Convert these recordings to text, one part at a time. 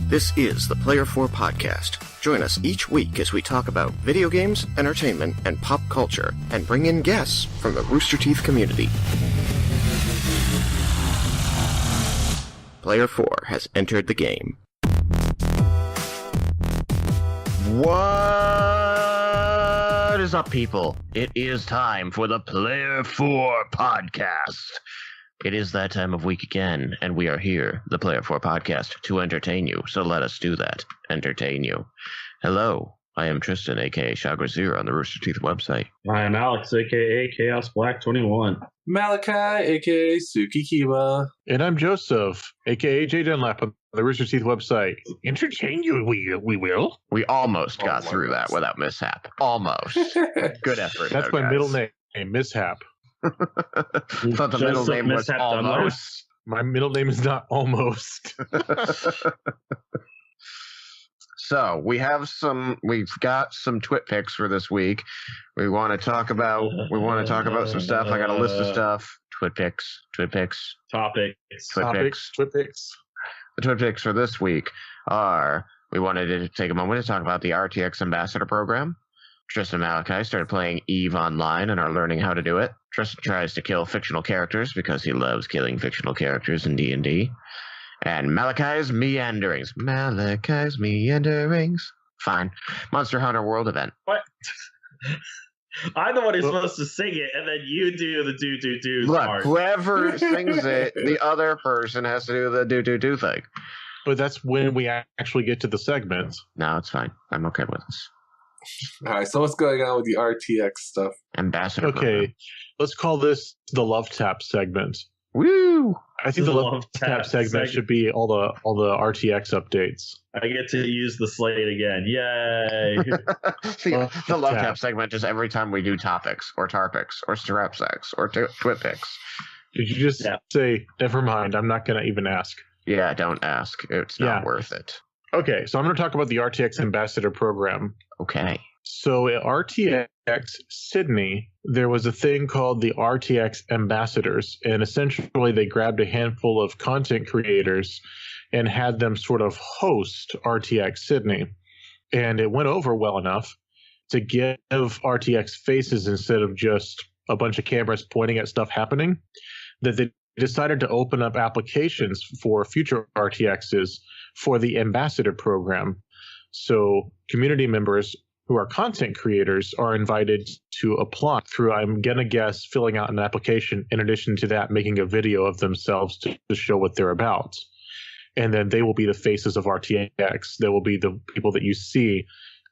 This is the Player 4 Podcast. Join us each week as we talk about video games, entertainment, and pop culture, and bring in guests from the Rooster Teeth community. Player 4 has entered the game. What is up, people? It is time for the Player 4 Podcast. It is that time of week again, and we are here, the Player 4 Podcast, to entertain you. So let us do that. Entertain you. Hello, I am Tristan, a.k.a. Chagra0 on the Rooster Teeth website. I am Alex, a.k.a. Chaos Black 21. Malachi, a.k.a. Suki Kiba. And I'm Joseph, a.k.a. Jay Dunlap on the Rooster Teeth website. Entertain you, we will. We almost got through that without mishap. Almost. Good effort. That's my middle name, Mishap. I thought the middle name was almost. My middle name is not almost. So we've got some twit picks for this week. We want to talk about some stuff. I got a list of stuff. Twit picks. Topics. Twit picks. The twit picks for this week are, we wanted to take a moment to talk about the RTX Ambassador Program. Tristan and Malachi started playing EVE online and are learning how to do it. Tristan tries to kill fictional characters because he loves killing fictional characters in D&D. And Malachi's Meanderings. Fine. Monster Hunter World event. What? I'm the one who's supposed to sing it, and then you do the do Look, part. Whoever sings it, the other person has to do the do thing. But that's when we actually get to the segments. No, it's fine. I'm okay with this. All right, so what's going on with the RTX stuff? Ambassador. Okay, Program. let's call this the Love Tap segment. Woo! I think the Love Tap segment should be all the RTX updates. I get to use the slate again. Yay! the Love Tap segment is every time we do topics, or tarpics, or strapsacks, or twit picks. Did you just say, never mind, I'm not going to even ask? Yeah, don't ask. It's not worth it. Okay, so I'm going to talk about the RTX Ambassador Program. Okay. So at RTX Sydney, there was a thing called the RTX Ambassadors, and essentially they grabbed a handful of content creators and had them sort of host RTX Sydney. And it went over well enough to give RTX faces instead of just a bunch of cameras pointing at stuff happening, that they decided to open up applications for future RTXs for the Ambassador Program. So community members who are content creators are invited to apply through, I'm going to guess, filling out an application. In addition to that, making a video of themselves to show what they're about. And then they will be the faces of RTX. They will be the people that you see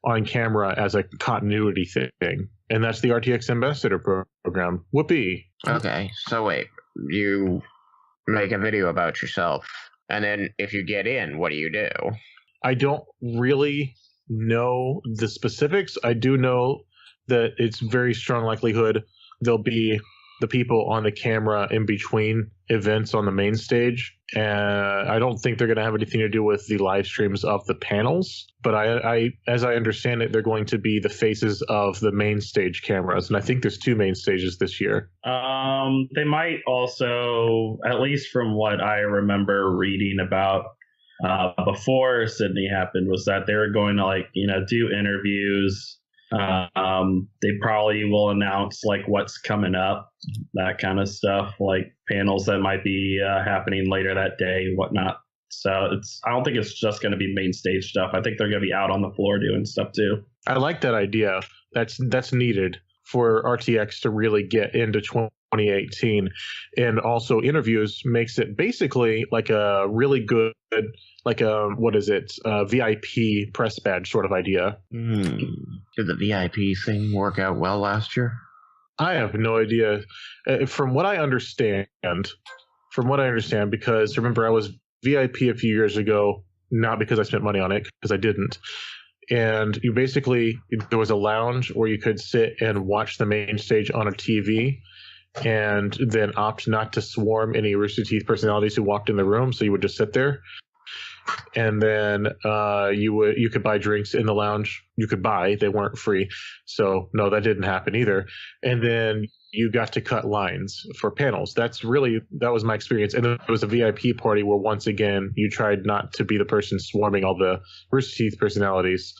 on camera as a continuity thing. And that's the RTX Ambassador Program. Whoopee. Okay, so wait. You make a video about yourself, and then if you get in, what do you do? I don't really know the specifics. I do know that it's very strong likelihood there'll be the people on the camera in between events on the main stage. And I don't think they're going to have anything to do with the live streams of the panels. But I, as I understand it, they're going to be the faces of the main stage cameras. And I think there's 2 main stages this year. They might also, at least from what I remember reading about before Sydney happened, was that they were going to do interviews. They probably will announce what's coming up, that kind of stuff, like panels that might be happening later that day, whatnot. So I don't think it's just going to be main stage stuff. I think they're going to be out on the floor doing stuff too. I like that idea. That's needed for RTX to really get into 2018. And also interviews makes it basically like a really good, VIP press badge sort of idea. Did the VIP thing work out well last year? I have no idea. From what I understand, because remember I was VIP a few years ago, not because I spent money on it, because I didn't. And there was a lounge where you could sit and watch the main stage on a TV, and then opt not to swarm any Rooster Teeth personalities who walked in the room. So you would just sit there. and then you could buy drinks in the lounge. You could buy; they weren't free. So no, that didn't happen either. And then you got to cut lines for panels. That was my experience. And then there was a VIP party where once again you tried not to be the person swarming all the Rooster Teeth personalities.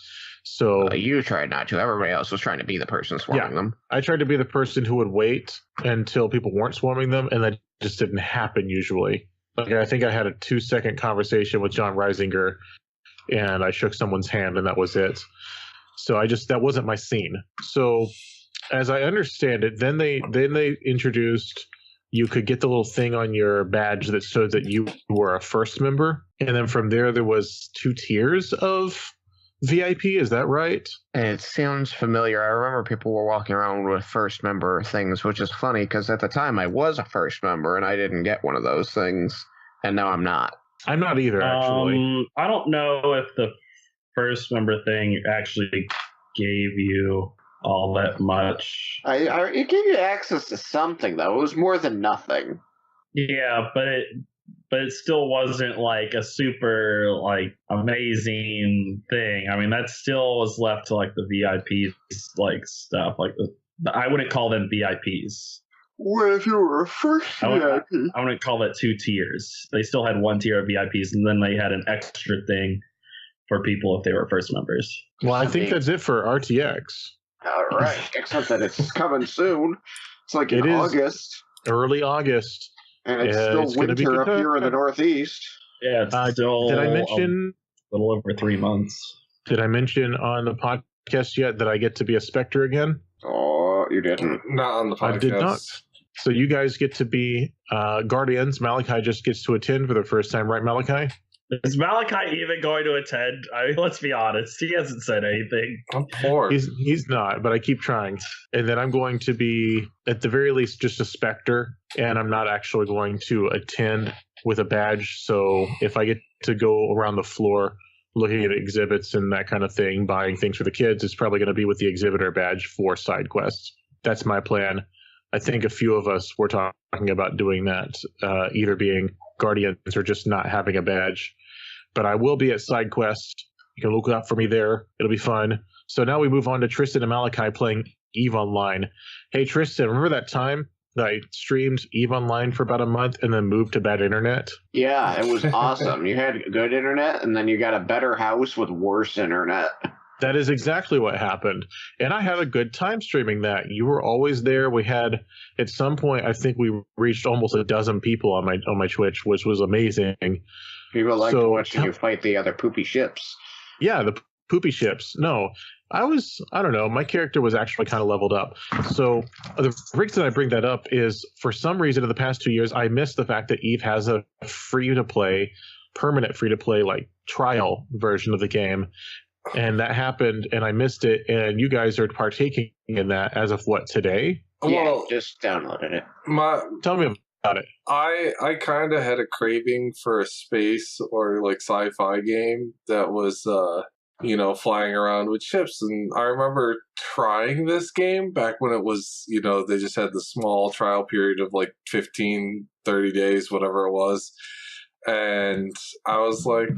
So you tried not to. Everybody else was trying to be the person swarming them. I tried to be the person who would wait until people weren't swarming them, and that just didn't happen usually. Like I think I had a 2-second conversation with John Reisinger, and I shook someone's hand, and that was it. So that wasn't my scene. So as I understand it, then they introduced you could get the little thing on your badge that showed that you were a first member, and then from there was 2 tiers of VIP. Is that right? It sounds familiar. I remember people were walking around with first member things, which is funny because at the time I was a first member and I didn't get one of those things, and now I'm not. I'm not either, actually. I don't know if the first member thing actually gave you all that much. It gave you access to something, though. It was more than nothing. Yeah, but it still wasn't like a super like amazing thing. I mean, that still was left to like the VIPs like stuff. Like I wouldn't call them VIPs. What if you were a first VIP? I wouldn't call that 2 tiers. They still had 1 tier of VIPs, and then they had an extra thing for people if they were first members. Well, I think that's it for RTX. All right, except that it's coming soon. It's like in August. Early August. And it's still winter up here in the Northeast. Yeah, it's still did I mention a little over 3 months. Did I mention on the podcast yet that I get to be a Spectre again? Oh, you didn't. Not on the podcast. I did not. So you guys get to be Guardians. Malachi just gets to attend for the first time, right, Malachi? Is Malachi even going to attend? I mean, let's be honest. He hasn't said anything. I'm poor. He's not, but I keep trying. And then I'm going to be, at the very least, just a Spectre, and I'm not actually going to attend with a badge. So if I get to go around the floor looking at exhibits and that kind of thing, buying things for the kids, it's probably going to be with the exhibitor badge for side quests. That's my plan. I think a few of us were talking about doing that, either being Guardians or just not having a badge. But I will be at side quest. You can look out for me there. It'll be fun. So now we move on to Tristan and Malachi playing EVE Online. Hey, Tristan, remember that time that I streamed EVE Online for about a month and then moved to bad internet? Yeah, it was awesome. You had good internet, and then you got a better house with worse internet. That is exactly what happened. And I had a good time streaming that. You were always there. We had, at some point, I think we reached almost a dozen people on my Twitch, which was amazing. People liked watching you fight the other poopy ships. Yeah, the poopy ships. No, I don't know. My character was actually kind of leveled up. So the reason I bring that up is for some reason in the past 2 years, I missed the fact that EVE has a permanent free-to-play, like trial version of the game. And that happened, and I missed it, and you guys are partaking in that as of what, today? Yeah, just downloaded it. Tell me about it. I kind of had a craving for a space or like sci-fi game that was, flying around with ships. And I remember trying this game back when it was, they just had the small trial period of like 15, 30 days, whatever it was. And I was like,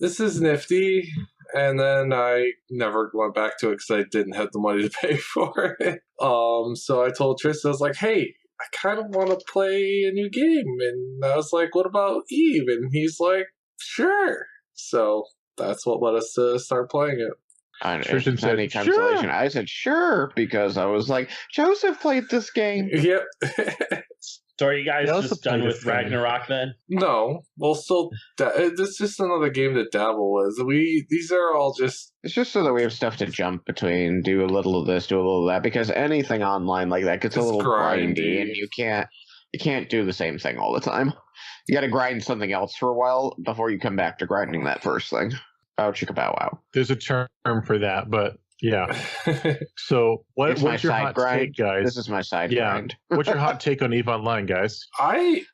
this is nifty. And then I never went back to it because I didn't have the money to pay for it. So I told Tristan, I was like, hey, I kind of want to play a new game. And I was like, what about EVE? And he's like, sure. So that's what led us to start playing it. Tristan said, sure. I said, sure, because I was like, Joseph played this game. Yep. So are you guys just done with Ragnarok then? No, we'll still. It's just another game to dabble with. These are all just. It's just so that we have stuff to jump between, do a little of this, do a little of that, because anything online like that gets a little grindy, and you can't do the same thing all the time. You got to grind something else for a while before you come back to grinding that first thing. Bow chicka bow wow. There's a term for that, but. Yeah. So what's your hot take, guys? This is my side grind. What's your hot take on EVE Online, guys?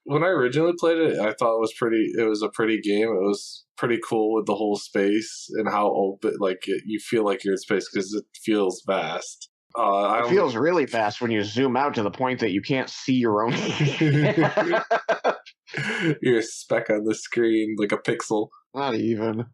When I originally played it, I thought it was a pretty game. It was pretty cool with the whole space and how open, you feel like you're in space because it feels vast. It feels really fast when you zoom out to the point that you can't see your own. You're a speck on the screen, like a pixel. Not even.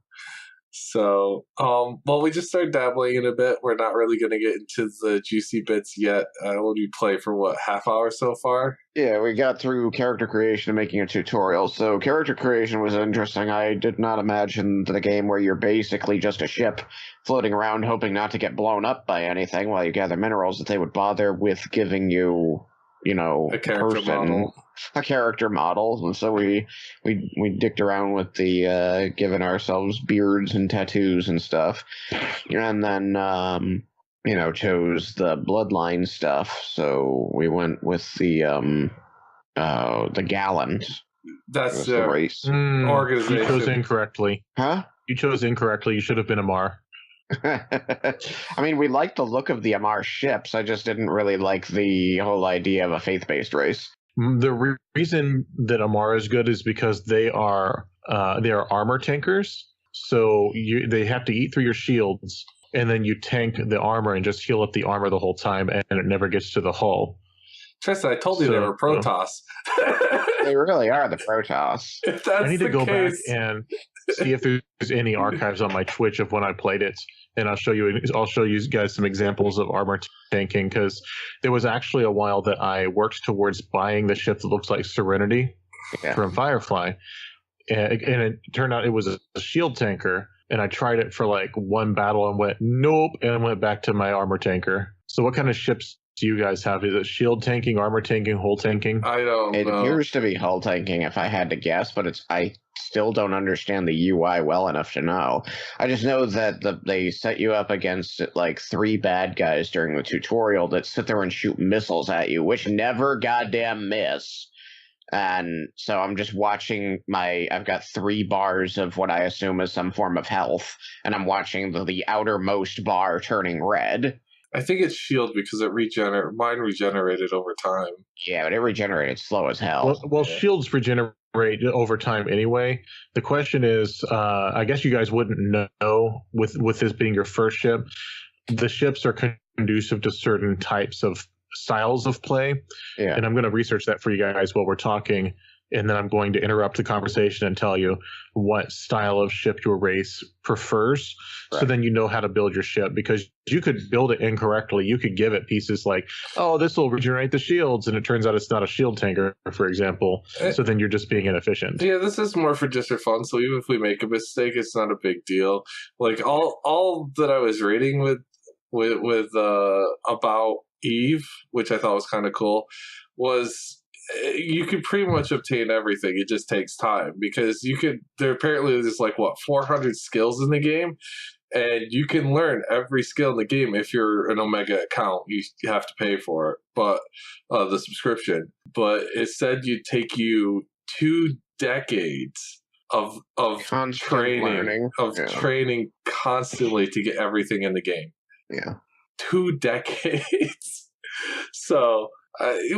So, well, we just started dabbling in a bit. We're not really going to get into the juicy bits yet. Will you play for what, half hour so far? Yeah, we got through character creation and making a tutorial. So character creation was interesting. I did not imagine the game where you're basically just a ship floating around hoping not to get blown up by anything while you gather minerals, that they would bother with giving you, a character model. And so we dicked around with the giving ourselves beards and tattoos and stuff, and then chose the bloodline stuff. So we went with the Gallant. That's the race organization. You chose incorrectly. Huh? You chose incorrectly. You should have been Amar. I mean, we liked the look of the Amar ships. I just didn't really like the whole idea of a faith-based race. The reason that Amar is good is because they are armor tankers. So they have to eat through your shields, and then you tank the armor and just heal up the armor the whole time, and it never gets to the hull. Tristan, I told you they were Protoss. They really are the Protoss. If that's I need to go case. back and see if there's any archives on my Twitch of when I played it, and I'll show you guys some examples of armor tanking, because there was actually a while that I worked towards buying the ship that looks like Serenity from Firefly, and it turned out it was a shield tanker, and I tried it for like one battle and went nope, and I went back to my armor tanker. So what kind of ships do you guys have? Is it shield tanking, armor tanking, hull tanking? I don't know. It appears to be hull tanking, if I had to guess, but I still don't understand the UI well enough to know. I just know that they set you up against like 3 bad guys during the tutorial that sit there and shoot missiles at you, which never goddamn miss. And so I'm just watching I've got 3 bars of what I assume is some form of health, and I'm watching the outermost bar turning red. I think it's shield because mine regenerated over time. Yeah, but it regenerated slow as hell. Well, shields regenerate over time anyway. The question is, I guess you guys wouldn't know with this being your first ship. The ships are conducive to certain types of styles of play, and I'm going to research that for you guys while we're talking. And then I'm going to interrupt the conversation and tell you what style of ship your race prefers. Right. So then you know how to build your ship, because you could build it incorrectly. You could give it pieces like, oh, this will regenerate the shields, and it turns out it's not a shield tanker, for example. So then you're just being inefficient. Yeah, this is more for just for fun. So even if we make a mistake, it's not a big deal. Like all that I was reading with about Eve, which I thought was kind of cool, was you could pretty much obtain everything. It just takes time, because there apparently is like 400 skills in the game, and you can learn every skill in the game. If you're an Omega account, you have to pay for it, but the subscription. But it said you'd take you 2 decades of training, training constantly to get everything in the game. Yeah, 2 decades. So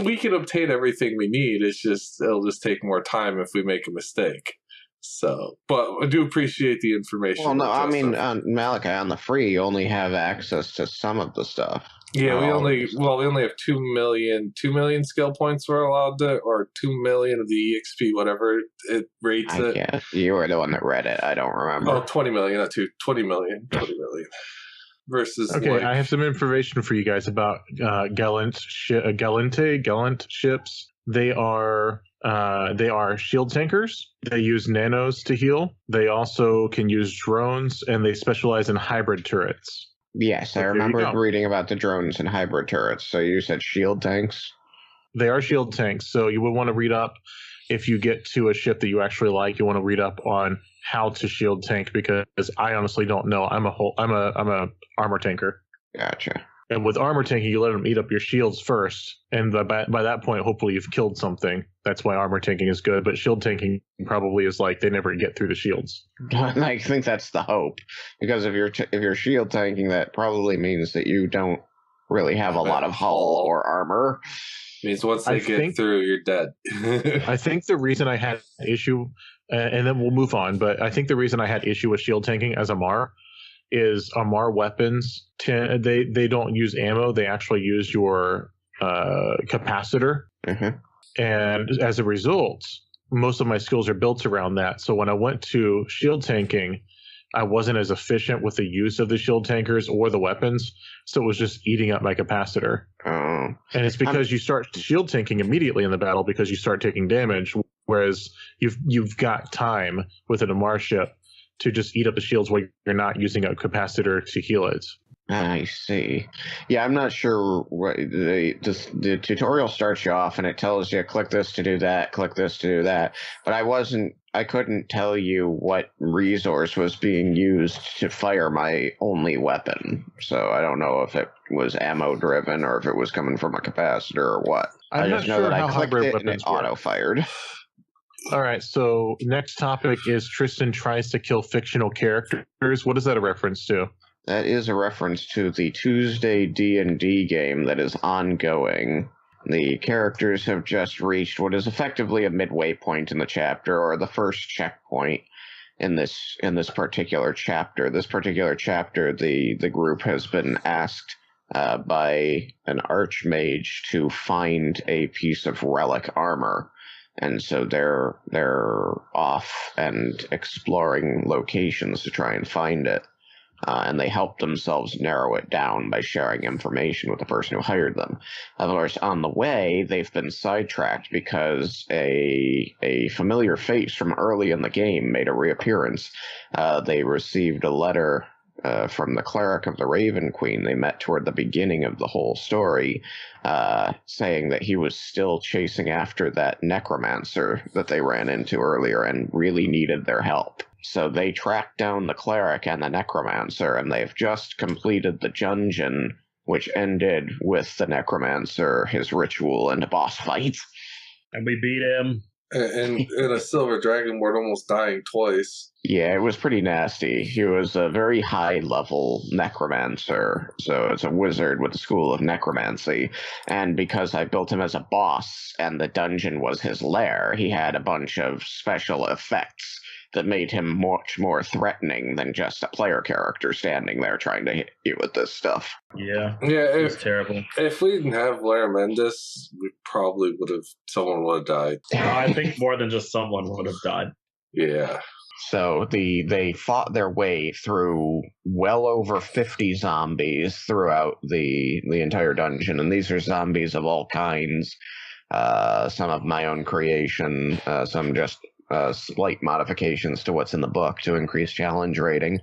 we can obtain everything we need. It'll just take more time if we make a mistake. So, but I do appreciate the information. Well, no, I mean, Malachi, on the free, you only have access to some of the stuff. Yeah, we only have 2 million skill points we're allowed to, or 2 million of the EXP, whatever it rates it. Yeah, you were the one that read it. I don't remember. Oh, 20 million, not 20 million. Versus I have some information for you guys about Gallant ships. They are shield tankers. They use nanos to heal. They also can use drones, and they specialize in hybrid turrets. Yes, I remember reading about the drones and hybrid turrets. So you said shield tanks? They are shield tanks. So you would want to read up, if you get to a ship that you actually like, you want to read up on how to shield tank, because I honestly don't know. I'm a armor tanker. Gotcha. And with armor tanking, you let them eat up your shields first, and by that point, hopefully you've killed something. That's why armor tanking is good. But shield tanking probably is like they never get through the shields. I think that's the hope, because if you're shield tanking, that probably means that you don't really have a lot of hull or armor. Means once they get through, you're dead. I think the reason I had an issue, and then we'll move on, but I think the reason I had issue with shield tanking as Amar is Amar weapons, they don't use ammo. They actually use your capacitor. Mm-hmm. And as a result, most of my skills are built around that. So when I went to shield tanking, I wasn't as efficient with the use of the shield tankers or the weapons, so it was just eating up my capacitor. Oh. And it's because you start shield tanking immediately in the battle because you start taking damage, whereas you've got time with an Amar ship to just eat up the shields while you're not using a capacitor to heal it. I see. Yeah, I'm not sure what the tutorial starts you off and it tells you click this to do that, click this to do that. But I couldn't tell you what resource was being used to fire my only weapon. So I don't know if it was ammo driven or if it was coming from a capacitor or what. I just know that I clicked it and it auto fired. All right, so next topic is Tristan tries to kill fictional characters. What is that a reference to? That is a reference to the Tuesday D&D game that is ongoing. The characters have just reached what is effectively a midway point in the chapter, or the first checkpoint in this particular chapter. This particular chapter, the group has been asked by an archmage to find a piece of relic armor. And so they're off and exploring locations to try and find it. And they help themselves narrow it down by sharing information with the person who hired them. Of course, on the way, they've been sidetracked because a familiar face from early in the game made a reappearance. They received a letter from the cleric of the Raven Queen they met toward the beginning of the whole story, saying that he was still chasing after that necromancer that they ran into earlier and really needed their help. So they tracked down the cleric and the necromancer, and they've just completed the dungeon, which ended with the necromancer, his ritual, and a boss fight. And we beat him. And in a silver dragonborn almost dying twice. Yeah, it was pretty nasty. He was a very high-level necromancer, so it's a wizard with the school of necromancy. And because I built him as a boss, and the dungeon was his lair, he had a bunch of special effects that made him much more threatening than just a player character standing there trying to hit you with this stuff. Yeah, it was terrible. If we didn't have Lair Mendes, we probably someone would have died. I think more than just someone would have died. Yeah. So they fought their way through well over 50 zombies throughout the entire dungeon, and these are zombies of all kinds. Some of my own creation, some just slight modifications to what's in the book to increase challenge rating.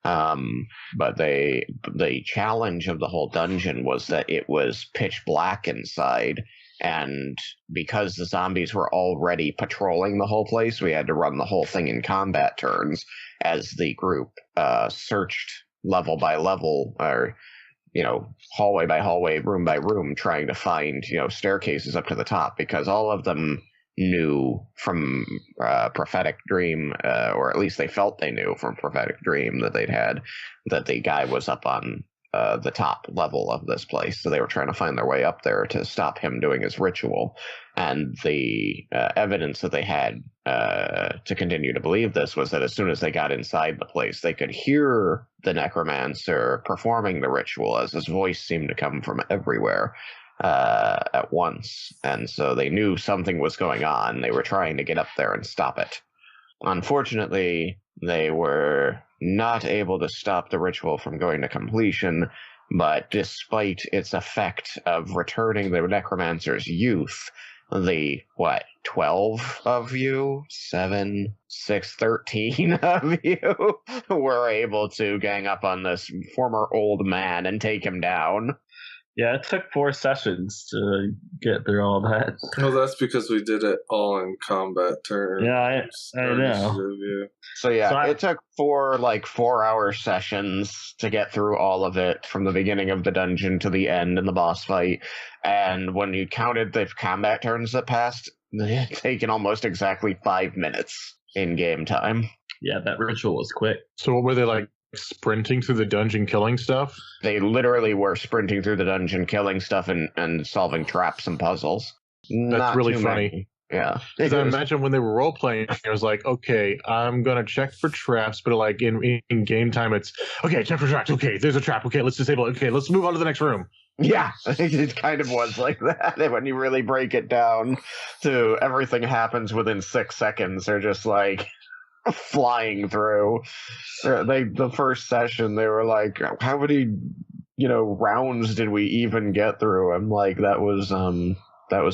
But the challenge of the whole dungeon was that it was pitch black inside, and because the zombies were already patrolling the whole place, we had to run the whole thing in combat turns as the group searched level by level, or hallway by hallway, room by room, trying to find staircases up to the top, because all of them knew from prophetic dream, or at least they felt they knew from prophetic dream that they'd had, that the guy was up on the top level of this place. So they were trying to find their way up there to stop him doing his ritual. And the evidence that they had to continue to believe this was that as soon as they got inside the place, they could hear the necromancer performing the ritual, as his voice seemed to come from everywhere at once. And so they knew something was going on. They were trying to get up there and stop it. Unfortunately, they were not able to stop the ritual from going to completion, but despite its effect of returning the necromancer's youth, the 12 of you, 7, 6, 13 of you were able to gang up on this former old man and take him down. Yeah, it took 4 sessions to get through all that. Well, that's because we did it all in combat terms. Yeah, I know. So it took 4 4-hour sessions to get through all of it, from the beginning of the dungeon to the end and the boss fight. And when you counted the combat turns that passed, it had taken almost exactly 5 minutes in game time. Yeah, that ritual was quick. So what were they like? Sprinting through the dungeon killing stuff? They literally were sprinting through the dungeon killing stuff and solving traps and puzzles. That's Not really too funny. many. Yeah. Because I imagine when they were role playing, I was like, okay, I'm gonna check for traps, but like in game time, it's okay, check for traps. Okay, there's a trap. Okay, let's disable it. Okay, let's move on to the next room. Yeah, it kind of was like that. When you really break it down to everything happens within 6 seconds, they're just like flying through. The first session, they were like, how many, rounds did we even get through? I'm like, that was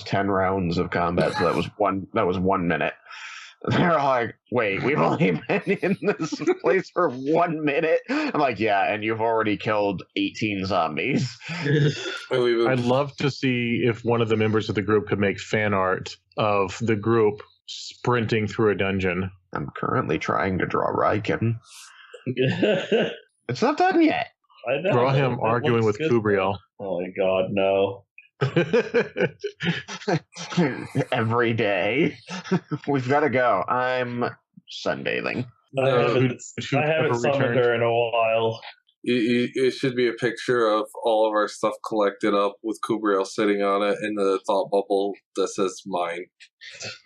10 rounds of combat, so that was 1 minute. They're like, wait, we've only been in this place for 1 minute? I'm like, yeah, and you've already killed 18 zombies. I'd love to see if one of the members of the group could make fan art of the group sprinting through a dungeon. I'm currently trying to draw Riken. It's not done yet. I know. Draw him arguing with Kubriel. Oh my god, no. Every day. We've got to go. I'm sunbathing. I haven't summoned her in a while. It should be a picture of all of our stuff collected up with Kubriel sitting on it in the thought bubble that says mine.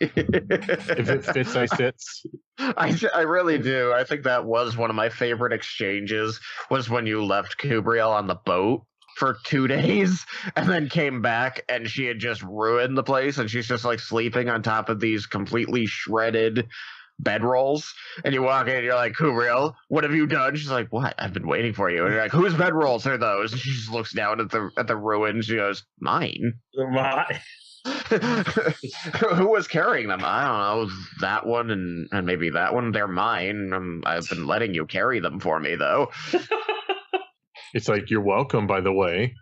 If it fits, I sits. I really do. I think that was one of my favorite exchanges, was when you left Kubriel on the boat for 2 days and then came back and she had just ruined the place and she's just like sleeping on top of these completely shredded bedrolls, and you walk in and you're like, Kubriel, what have you done? She's like, what? I've been waiting for you. And you're like, whose bedrolls are those? And she just looks down at the ruins. She goes, mine. Mine. Who was carrying them? I don't know. That one and maybe that one. They're mine. I've been letting you carry them for me, though. It's like, you're welcome, by the way.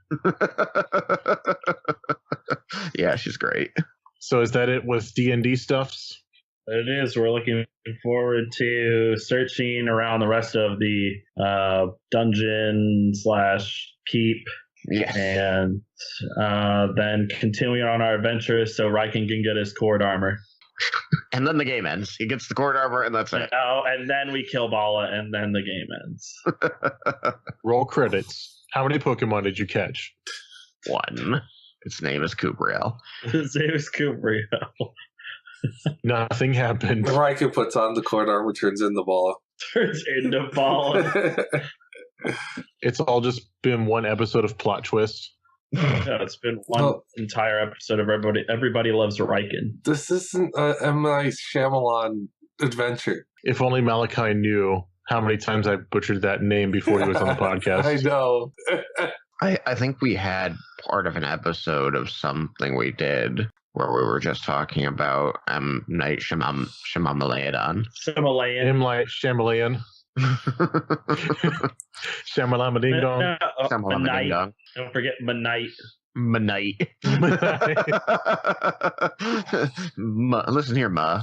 Yeah, she's great. So is that it with D&D stuffs? It is. We're looking forward to searching around the rest of the dungeon / keep. Yes. And then continuing on our adventures so Riken can get his cord armor. And then the game ends. He gets the cord armor, and that's it. Oh, and then we kill Bala, and then the game ends. Roll credits. How many Pokemon did you catch? 1. Its name is Kubriel. His name is Kubriel. Nothing happened. Riken puts on the cord armor, turns in the ball. Turns into Bala. It's all just been one episode of plot twist. No, it's been one entire episode of Everybody Loves Riken. This isn't a M. Night Shyamalan adventure. If only Malachi knew how many times I butchered that name before he was on the podcast. I know. I think we had part of an episode of something we did where we were just talking about Night Shyamalan. Shyamalan. M. Night Shyamalan. Shamalama Ding Dong. Shamalama Ding Dong. Don't forget Manite. Listen here, Ma.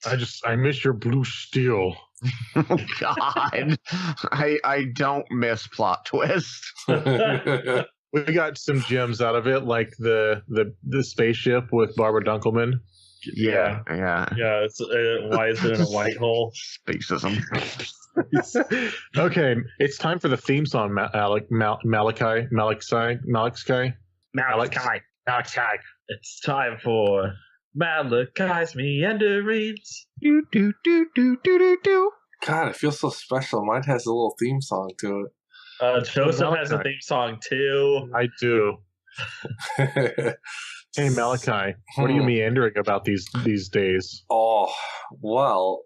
I miss your blue steel. Oh, God. I don't miss plot twist. We got some gems out of it, like the spaceship with Barbara Dunkelman. Yeah. It's why is it in a white hole? Spacism. Okay, it's time for the theme song, Malachi. It's time for Malachi's Meanderings. Do do do do do do do. God, it feels so special. Mine has a little theme song to it. Joseph has a theme song too. I do. Hey Malachi, what are you meandering about these days? Oh, well,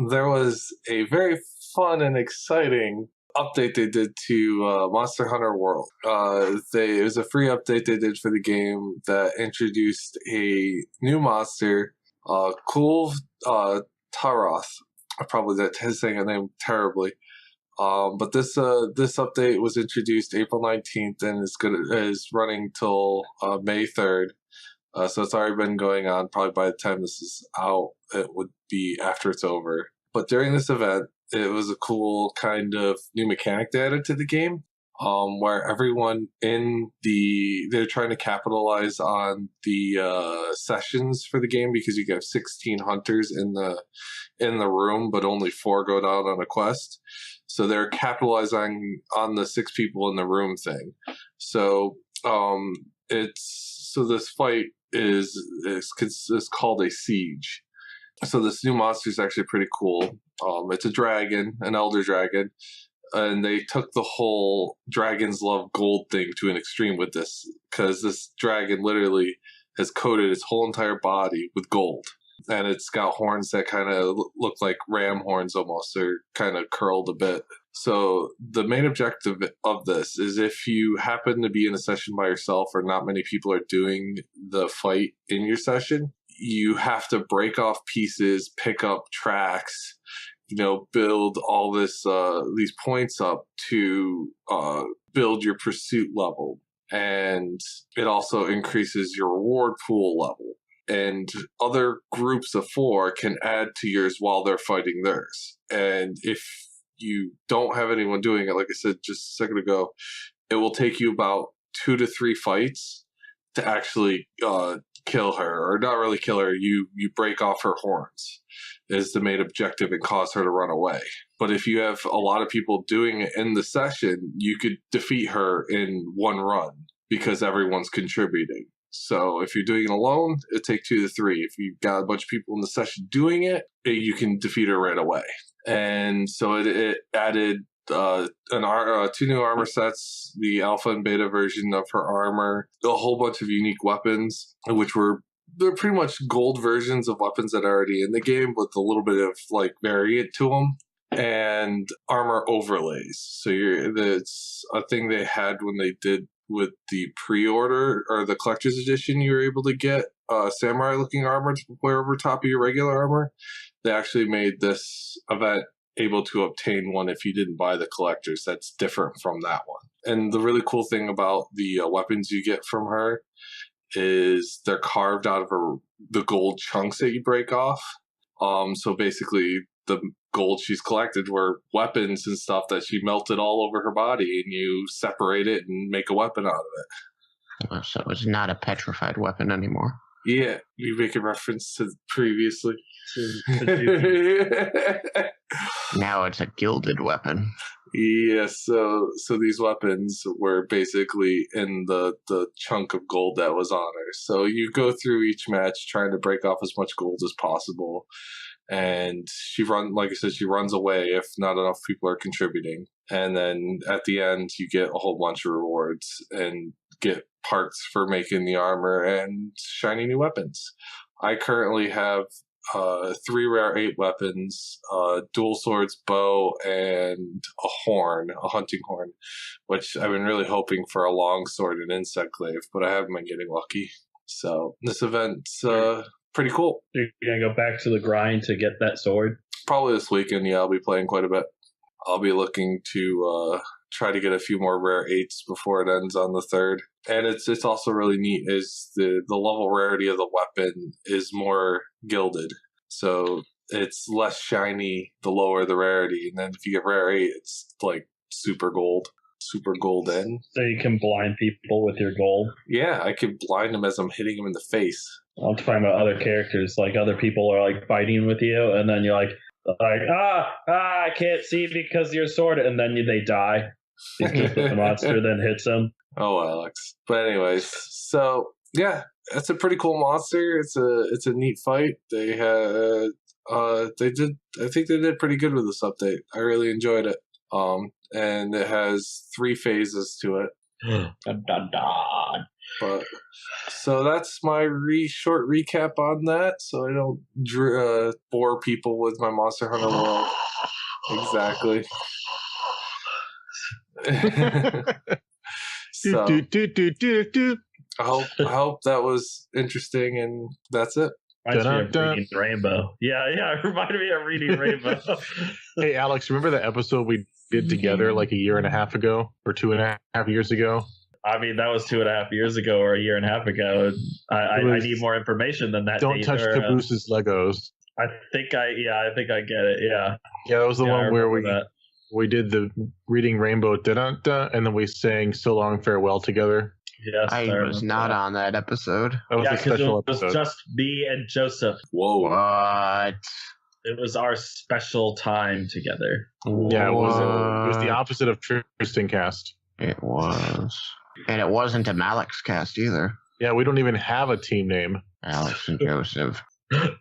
there was a very fun and exciting update they did to Monster Hunter World. It was a free update they did for the game that introduced a new monster, Cool Taroth. I probably saying her name terribly. But this update was introduced April 19th and is running till May 3rd. So it's already been going on. Probably by the time this is out, it would be after it's over. But during this event, it was a cool kind of new mechanic they added to the game, where everyone they're trying to capitalize on the sessions for the game, because you have 16 hunters in the room, but only 4 go down on a quest. So they're capitalizing on the 6 people in the room thing. So this fight is called a siege. So this new monster is actually pretty cool. It's a dragon, an elder dragon, And they took the whole dragons love gold thing to an extreme with this, because this dragon literally has coated its whole entire body with gold. And it's got horns that kind of look like ram horns almost. They're kind of curled a bit. So the main objective of this is, if you happen to be in a session by yourself or not many people are doing the fight in your session, you have to break off pieces, pick up tracks, build all these points up to build your pursuit level. And it also increases your reward pool level. And other groups of 4 can add to yours while they're fighting theirs. And if you don't have anyone doing it, like I said just a second ago, it will take you about 2 to 3 fights to actually kill her, or not really kill her. You break off her horns is the main objective and cause her to run away. But if you have a lot of people doing it in the session, you could defeat her in one run because everyone's contributing. So if you're doing it alone, it takes 2 to 3. If you've got a bunch of people in the session doing it, you can defeat her right away. And so it added 2 new armor sets, the alpha and beta version of her armor, a whole bunch of unique weapons, they're pretty much gold versions of weapons that are already in the game with a little bit of variant to them, and armor overlays. So it's a thing they had when they did with the pre-order or the collector's edition. You were able to get samurai looking armor to wear over top of your regular armor. They actually made this event able to obtain one if you didn't buy the collector's. That's different from that one. And the really cool thing about the weapons you get from her is they're carved out of the gold chunks that you break off. So basically the gold she's collected were weapons and stuff that she melted all over her body, and you separate it and make a weapon out of it. So it's not a petrified weapon anymore. Yeah, you make a reference to previously. Now it's a gilded weapon. Yeah, so these weapons were basically in the chunk of gold that was on her. So you go through each match trying to break off as much gold as possible. And like I said, she runs away if not enough people are contributing. And then at the end, you get a whole bunch of rewards and get parts for making the armor and shiny new weapons. I currently have 3 rare 8 weapons, dual swords, bow, and a hunting horn, which I've been really hoping for a long sword and insect glaive, but I haven't been getting lucky. So this event's pretty cool. You're going to go back to the grind to get that sword? Probably this weekend, yeah. I'll be playing quite a bit. I'll be looking to try to get a few more rare 8s before it ends on the 3rd. And it's also really neat is the level rarity of the weapon is more gilded. So it's less shiny the lower the rarity. And then if you get rare 8, it's super golden. So you can blind people with your gold? Yeah, I can blind them as I'm hitting them in the face. I'm talking about other characters. Other people are fighting with you, and then you're I can't see because of your sword, and then they die. Because the monster then hits them. Oh, Alex. But anyways, so yeah, it's a pretty cool monster. It's a neat fight. They did pretty good with this update. I really enjoyed it. And it has 3 phases to it. Dun, dun, dun. But so that's my short recap on that, so I don't bore people with my Monster Hunter World. Exactly. So I hope that was interesting, and that's it. Reminds me of Reading Rainbow. Yeah, it reminded me of Reading Rainbow. Hey, Alex, remember the episode we did together a year and a half ago, or 2.5 years ago? I mean, that was 2.5 years ago or a year and a half ago. I need more information than that. Don't touch Caboose's Legos. I think I get it. Yeah. Yeah, that was the one where we did the Reading Rainbow da-da-da, and then we sang So Long Farewell together. Yes, I was not on that episode. That was a special episode. It was just me and Joseph. Whoa. What? It was our special time together. Yeah, it was the opposite of Tristan cast. It was. And it wasn't a Malik's cast either. Yeah, we don't even have a team name. Alex and Joseph.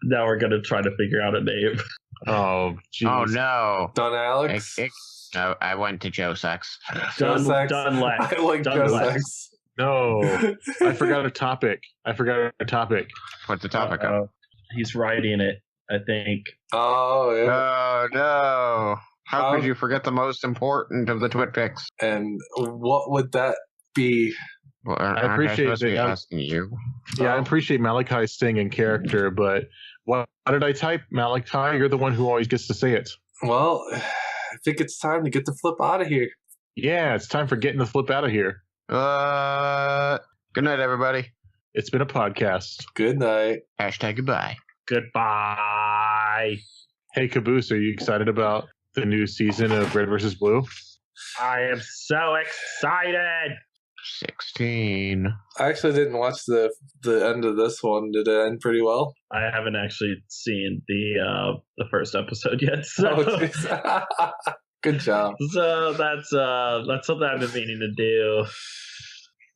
Now we're going to try to figure out a name. Oh, geez. Oh no. Done, Alex? No, I went to Joe Sex. Done, Sex? done, Lex. I like Done, Joe Lex. Sex. No. I forgot a topic. What's the topic of? He's writing it, I think. Oh, yeah. Oh no. How could you forget the most important of the twit picks? And what would that be? Well, I appreciate be that. asking you. Yeah, I appreciate Malachi staying in character, but what did I type? Malachi, you're the one who always gets to say it. Well, I think it's time to get the flip out of here. Yeah, it's time for getting the flip out of here. Good night, everybody. It's been a podcast. Good night. Hashtag goodbye. Goodbye. Hey, Caboose, are you excited about the new season of Red vs. Blue? I am so excited. 16. I actually didn't watch the end of this one. Did it end pretty well? I haven't actually seen the first episode yet. So. Oh, jeez. Good job. So that's something I've been meaning to do.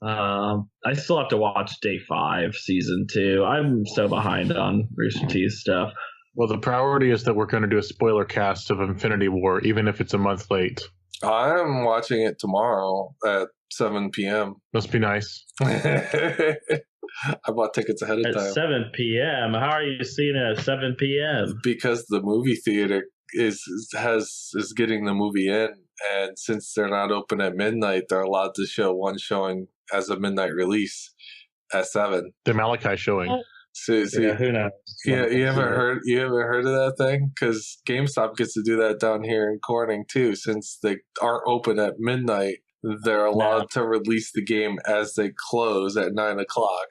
I still have to watch Day 5, Season 2. I'm so behind on Rooster Teeth stuff. Well, the priority is that we're going to do a spoiler cast of Infinity War, even if it's a month late. I'm watching it tomorrow at 7 p.m. Must be nice. I bought tickets ahead of At time. 7 p.m.? How are you seeing it at 7 p.m.? Because the movie theater is getting the movie in, and since they're not open at midnight, they're allowed to show one showing as a midnight release at 7. The Malachi showing. So, Yeah, who knows? Yeah, you haven't heard of that thing? Because GameStop gets to do that down here in Corning too. Since they aren't open at midnight, they're allowed to release the game as they close at 9 o'clock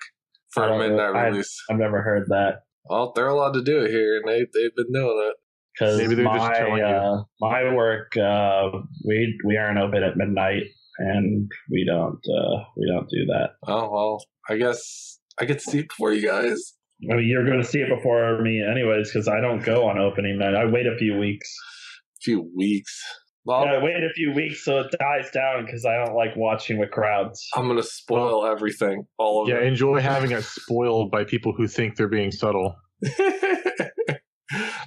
for a midnight release. I've never heard that. Well, they're allowed to do it here, and they've been doing it. Because Maybe they're just telling you. My work, we aren't open at midnight, and we don't do that. Oh well, I guess I get to see it before you guys. I mean, you're going to see it before me, anyways, because I don't go on opening night. I wait a few weeks. Few weeks. Well, I wait a few weeks so it dies down because I don't like watching with crowds. I'm gonna spoil everything, all of it. Yeah, enjoy having it spoiled by people who think they're being subtle.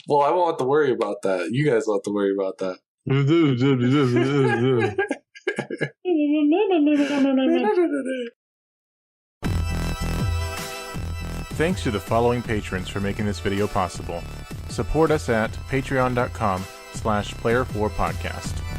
Well, I won't have to worry about that. You guys will have to worry about that. Thanks to the following patrons for making this video possible. Support us at patreon.com/player4podcast.